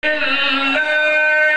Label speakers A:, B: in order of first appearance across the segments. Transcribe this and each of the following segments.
A: إسرائيل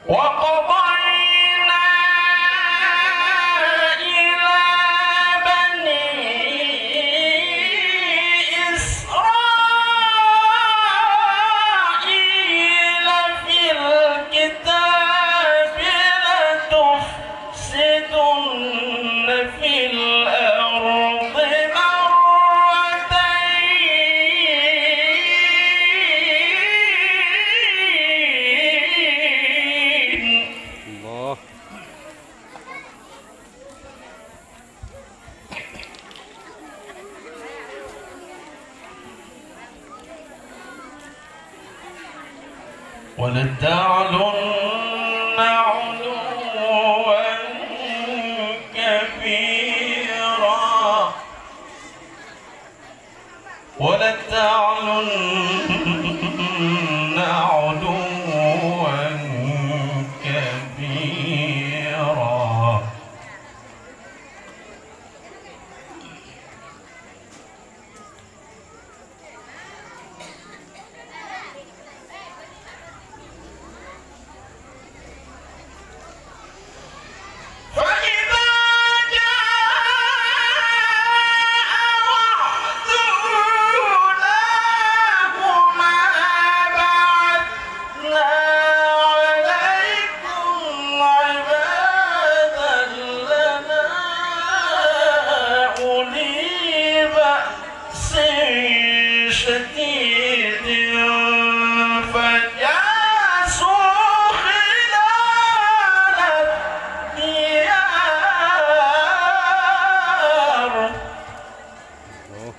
A: وقضينا إلى بني إسرائيل في الكتاب لتفسدن في الأرض مرتين.
B: الله.
A: ولتعلن علوا كبيرا ولتعلن علوا كبيرا. فإذا جاء وعد أولاهما بعثنا عليكم عبادا لنا أولي بأس شديد فجاسوا خلال الديار.
B: الله.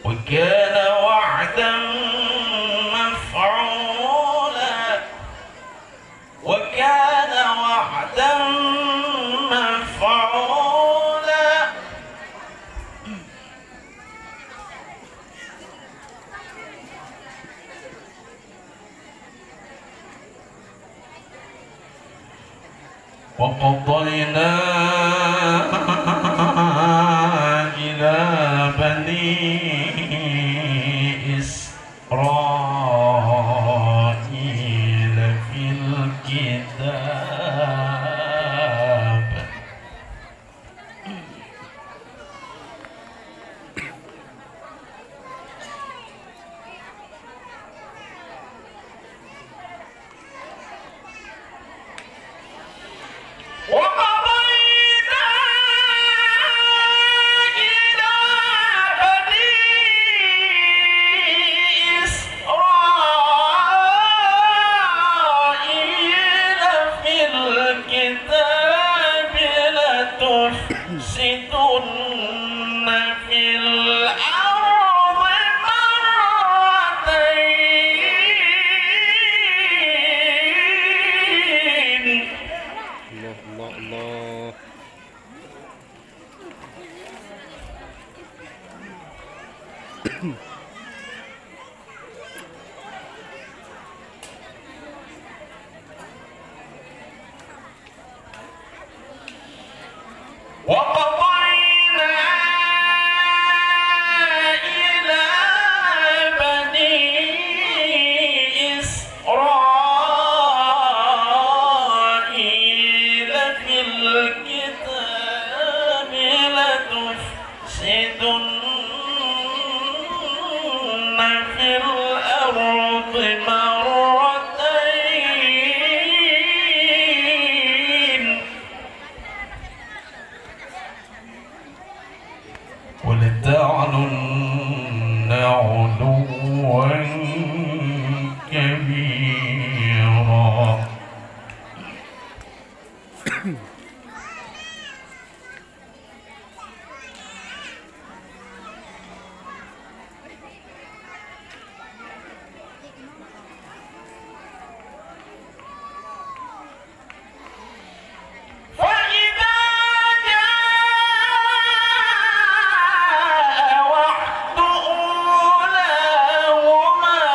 A: وكان وعدا مفعولا وكان وعدا مفعولا. وقضينا إلى بني إسرائيل في الكتاب وقضينا إلى بني إسرائيل في الكتاب لتفسدن في الأرض مرتين.
B: الله الله الله.
A: وقضينا إلى بني إسرائيل في الكتاب لتفسدن في الأرض مرتين. ولتعلن علوا كبيرا. فإذا جاء وعد أولاهما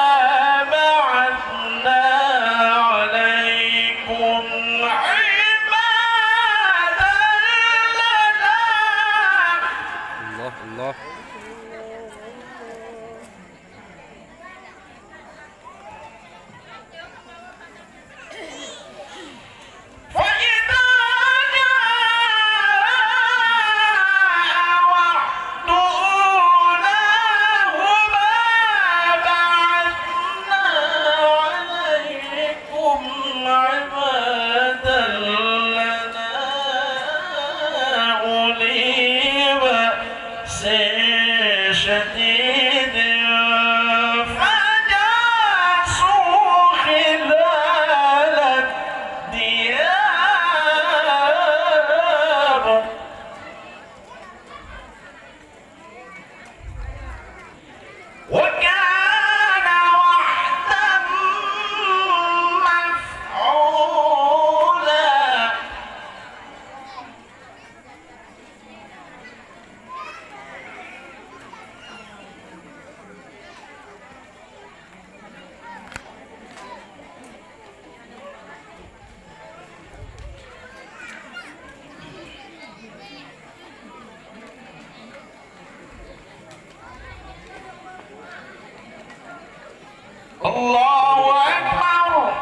A: الله أكبر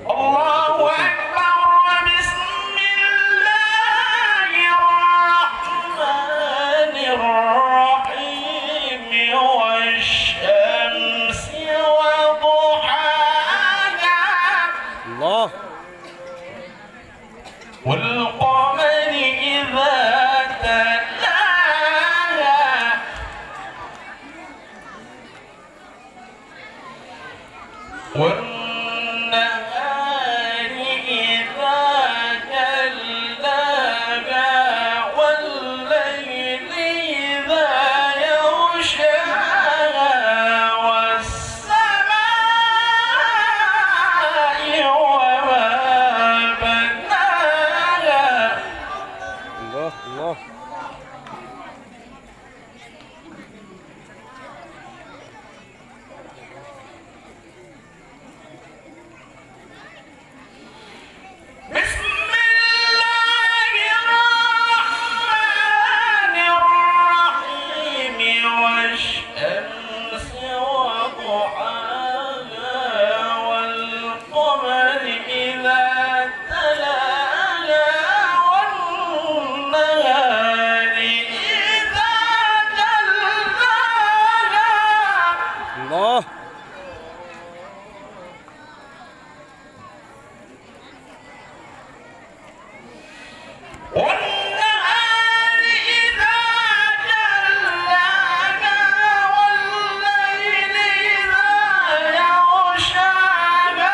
A: الله أكبر بسم الله الرحمن الرحيم والشمس وضحاها
B: الله
A: والقمر إذا تلاها والنهار إذا جلاها والليل إذا يغشاها والسماء وما بناها
B: الله الله
A: بسم الله الرحمن الرحيم والشمس وضحاها والقمر إذا تلاها والنهار إذا جلاها
B: الله
A: والنهار إذا جلاها والليل إذا يغشاها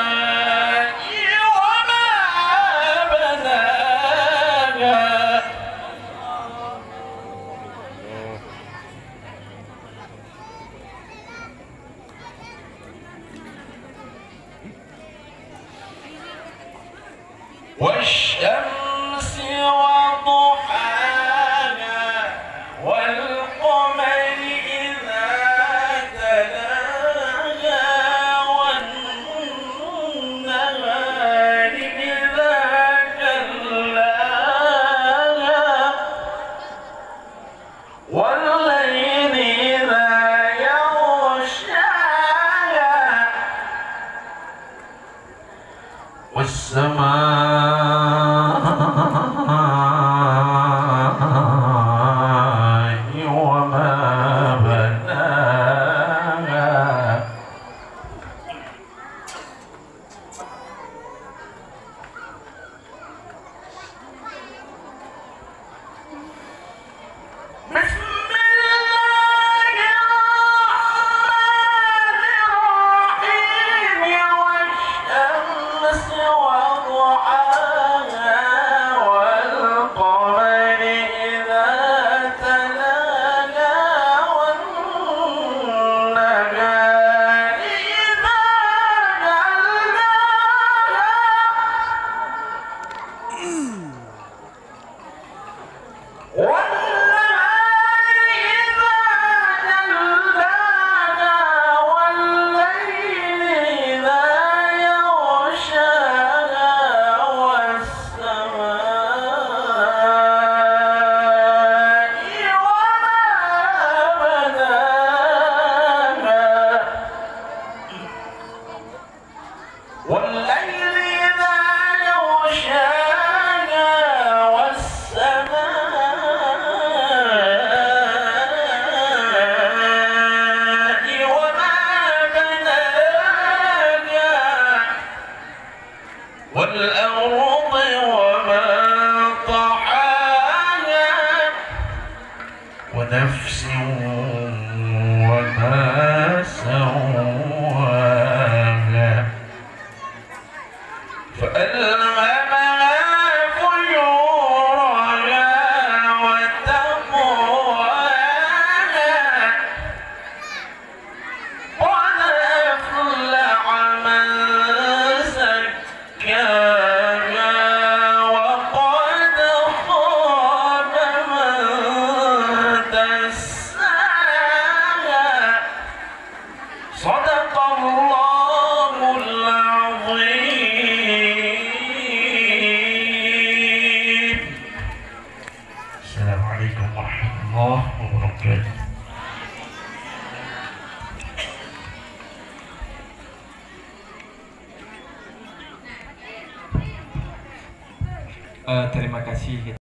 A: والسماء وما بناها والشمس وضحاها والقمر إذا تلاها والنهار إذا جلاها والليل إذا يغشاها والسماء وما بناها بسم الله الرحمن الرحيم والشمس وضحاها والقمر إذا تلاها والنهار إذا جلاها والنهار إذا جلاها والليل إذا يغشاها والسماء وما بناها والليل إذا يغشاها والسماء وما بناها والأرض وما طحاها ونفس وما سواها فألهمها فجورها وتقواها قد أفلح من زكاها وقد خاب من دساها
C: Terima kasih.